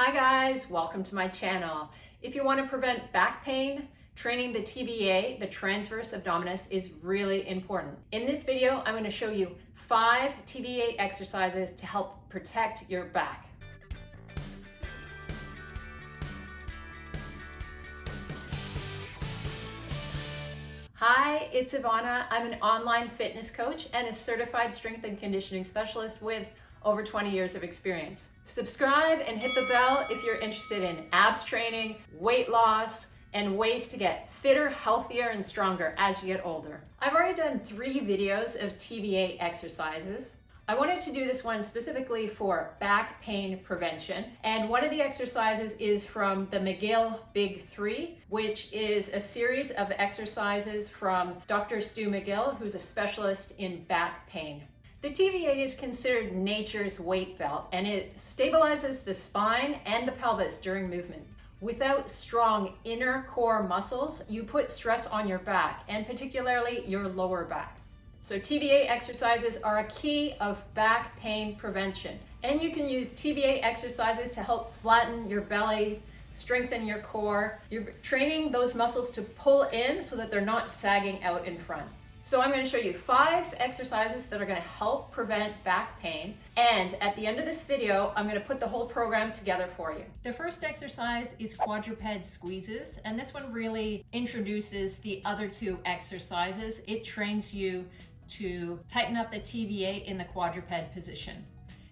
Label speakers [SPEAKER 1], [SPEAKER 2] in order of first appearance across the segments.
[SPEAKER 1] Hi guys, welcome to my channel. If you want to prevent back pain, training the TVA, the transverse abdominis, is really important. In this video, I'm going to show you 5 TVA exercises to help protect your back. Hi, it's Ivana. I'm an online fitness coach and a certified strength and conditioning specialist with over 20 years of experience. Subscribe and hit the bell if you're interested in abs training, weight loss, and ways to get fitter, healthier, and stronger as you get older. I've already done 3 videos of TVA exercises. I wanted to do this one specifically for back pain prevention. And one of the exercises is from the McGill Big 3, which is a series of exercises from Dr. Stu McGill, who's a specialist in back pain. The TVA is considered nature's weight belt, and it stabilizes the spine and the pelvis during movement. Without strong inner core muscles, you put stress on your back, and particularly your lower back. So TVA exercises are a key of back pain prevention. And you can use TVA exercises to help flatten your belly, strengthen your core. You're training those muscles to pull in so that they're not sagging out in front. So I'm going to show you 5 exercises that are going to help prevent back pain. And at the end of this video, I'm going to put the whole program together for you. The first exercise is Quadruped Squeezes. And this one really introduces the other 2 exercises. It trains you to tighten up the TVA in the quadruped position.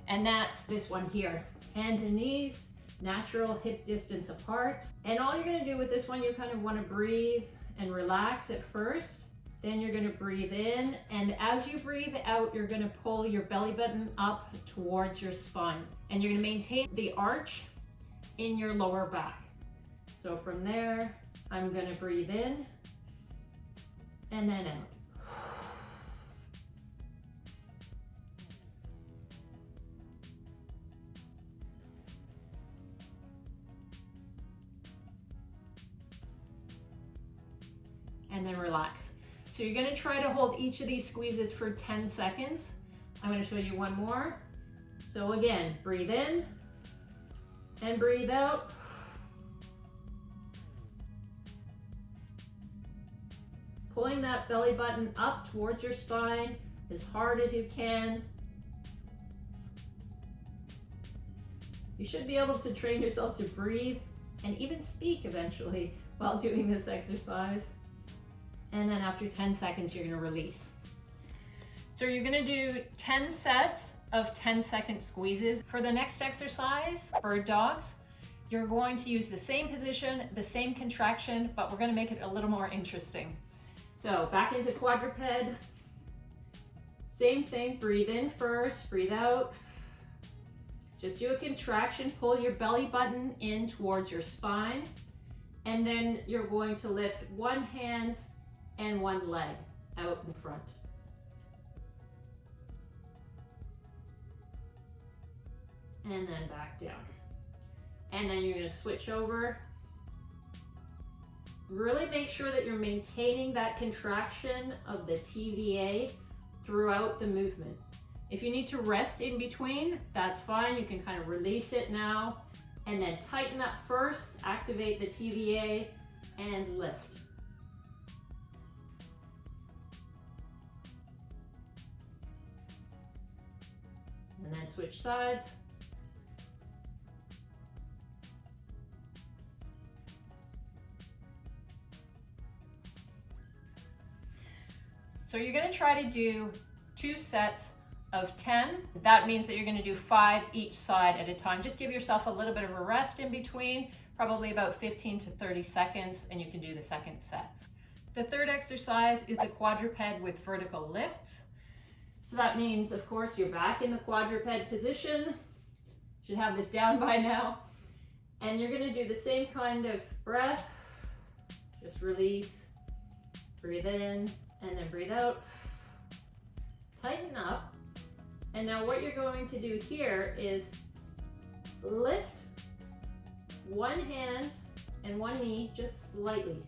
[SPEAKER 1] And that's this one here. Hands and knees, natural hip distance apart. And all you're going to do with this one, you kind of want to breathe and relax at first. Then you're going to breathe in, and as you breathe out, you're going to pull your belly button up towards your spine. And you're going to maintain the arch in your lower back. So from there, I'm going to breathe in and then out. And then relax. So you're going to try to hold each of these squeezes for 10 seconds. I'm going to show you one more. So again, breathe in and breathe out. Pulling that belly button up towards your spine as hard as you can. You should be able to train yourself to breathe and even speak eventually while doing this exercise. And then after 10 seconds, you're gonna release. So you're gonna do 10 sets of 10-second squeezes. For the next exercise, bird dogs, you're going to use the same position, the same contraction, but we're gonna make it a little more interesting. So back into quadruped. Same thing, breathe in first, breathe out. Just do a contraction, pull your belly button in towards your spine, and then you're going to lift one hand and one leg out in front. And then back down. And then you're going to switch over. Really make sure that you're maintaining that contraction of the TVA throughout the movement. If you need to rest in between, that's fine. You can kind of release it now. And then tighten up first, activate the TVA, and lift. And then switch sides. So you're going to try to do 2 sets of 10. That means that you're going to do 5 each side at a time. Just give yourself a little bit of a rest in between, probably about 15 to 30 seconds, and you can do the second set. The third exercise is the quadruped with vertical lifts. So that means, of course, you're back in the quadruped position. Should have this down by now. And you're going to do the same kind of breath. Just release, breathe in, and then breathe out. Tighten up. And now what you're going to do here is lift one hand and one knee just slightly.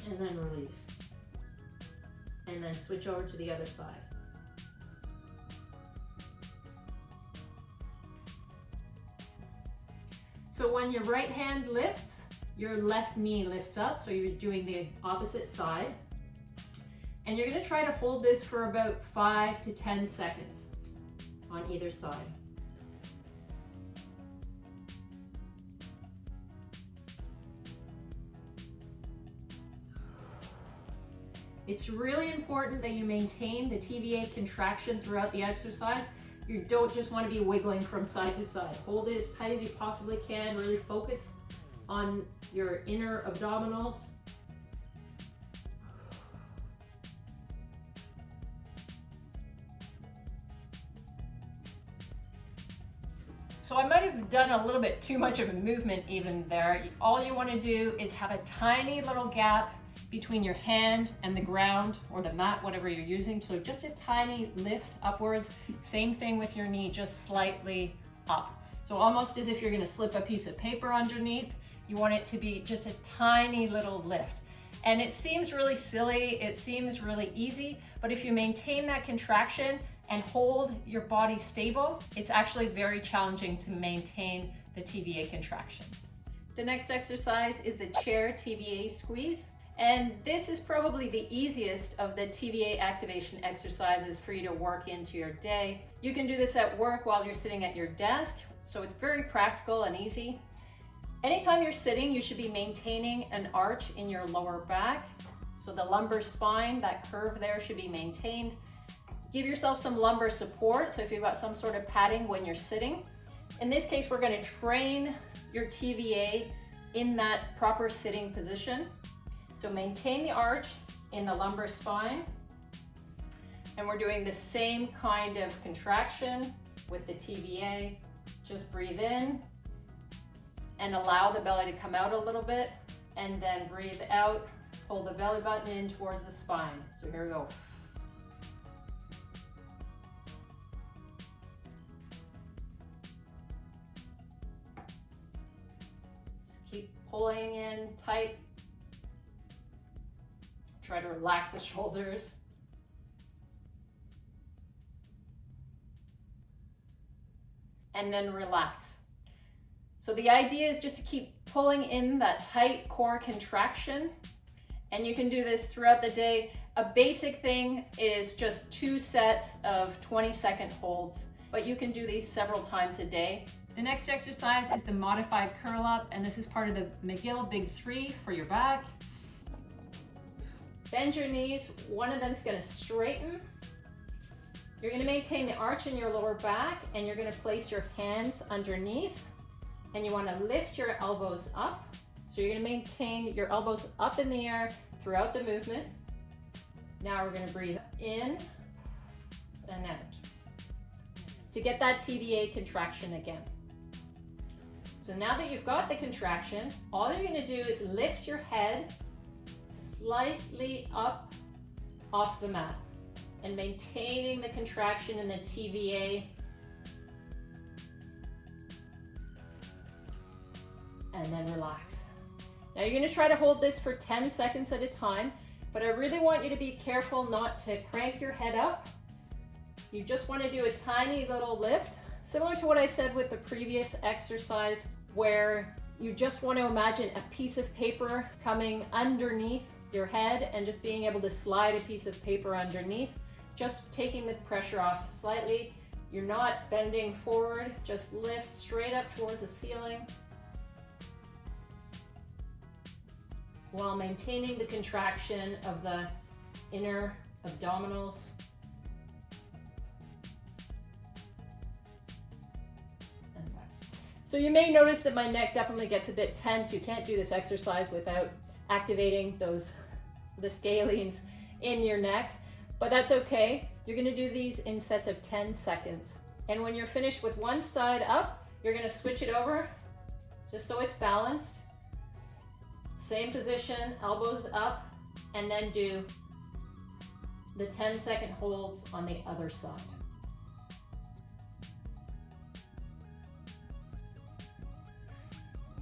[SPEAKER 1] And then release. And then switch over to the other side. So when your right hand lifts, your left knee lifts up, so you're doing the opposite side. And you're gonna try to hold this for about 5 to 10 seconds on either side. It's really important that you maintain the TVA contraction throughout the exercise. You don't just want to be wiggling from side to side. Hold it as tight as you possibly can. Really focus on your inner abdominals. So I might have done a little bit too much of a movement even there. All you want to do is have a tiny little gap between your hand and the ground or the mat, whatever you're using. So just a tiny lift upwards. Same thing with your knee, just slightly up. So almost as if you're going to slip a piece of paper underneath. You want it to be just a tiny little lift. And it seems really silly, it seems really easy, but if you maintain that contraction and hold your body stable, it's actually very challenging to maintain the TVA contraction. The next exercise is the chair TVA squeeze. And this is probably the easiest of the TVA activation exercises for you to work into your day. You can do this at work while you're sitting at your desk, so it's very practical and easy. Anytime you're sitting, you should be maintaining an arch in your lower back. So the lumbar spine, that curve there should be maintained. Give yourself some lumbar support, so if you've got some sort of padding when you're sitting. In this case, we're going to train your TVA in that proper sitting position. So maintain the arch in the lumbar spine. And we're doing the same kind of contraction with the TVA. Just breathe in and allow the belly to come out a little bit, and then breathe out, pull the belly button in towards the spine. So here we go. Just keep pulling in tight. Try to relax the shoulders. And then relax. So the idea is just to keep pulling in that tight core contraction. And you can do this throughout the day. A basic thing is just 2 sets of 20-second holds, but you can do these several times a day. The next exercise is the modified curl up, and this is part of the McGill Big 3 for your back. Bend your knees, one of them is going to straighten. You're going to maintain the arch in your lower back, and you're going to place your hands underneath, and you want to lift your elbows up. So you're going to maintain your elbows up in the air throughout the movement. Now we're going to breathe in and out to get that TVA contraction again. So now that you've got the contraction, all you're going to do is lift your head slightly up off the mat and maintaining the contraction in the TVA. And then relax. Now you're going to try to hold this for 10 seconds at a time, but I really want you to be careful not to crank your head up. You just want to do a tiny little lift, similar to what I said with the previous exercise, where you just want to imagine a piece of paper coming underneath your head and just being able to slide a piece of paper underneath, just taking the pressure off slightly. You're not bending forward, just lift straight up towards the ceiling while maintaining the contraction of the inner abdominals. And back. So you may notice that my neck definitely gets a bit tense. You can't do this exercise without activating the scalenes in your neck, but that's okay. You're going to do these in sets of 10 seconds. And when you're finished with one side up, you're going to switch it over just so it's balanced. Same position, elbows up, and then do the 10-second holds on the other side.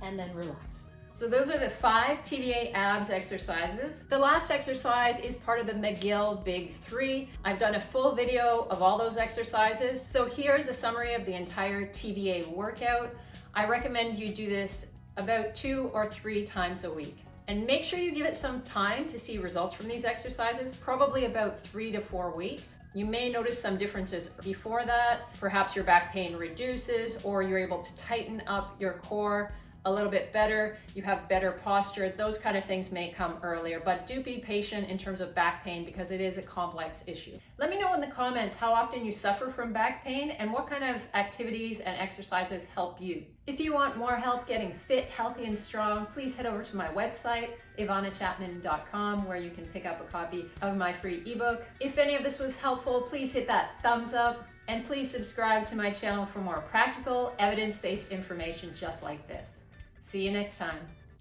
[SPEAKER 1] And then relax. So those are the 5 TVA abs exercises. The last exercise is part of the McGill Big 3. I've done a full video of all those exercises. So here's a summary of the entire TVA workout. I recommend you do this about 2 or 3 times a week. And make sure you give it some time to see results from these exercises, probably about 3 to 4 weeks. You may notice some differences before that. Perhaps your back pain reduces, or you're able to tighten up your core a little bit better, you have better posture. Those kind of things may come earlier, but do be patient in terms of back pain because it is a complex issue. Let me know in the comments how often you suffer from back pain and what kind of activities and exercises help you. If you want more help getting fit, healthy, and strong, please head over to my website, ivanachapman.com, where you can pick up a copy of my free ebook. If any of this was helpful, please hit that thumbs up and please subscribe to my channel for more practical, evidence-based information just like this. See you next time.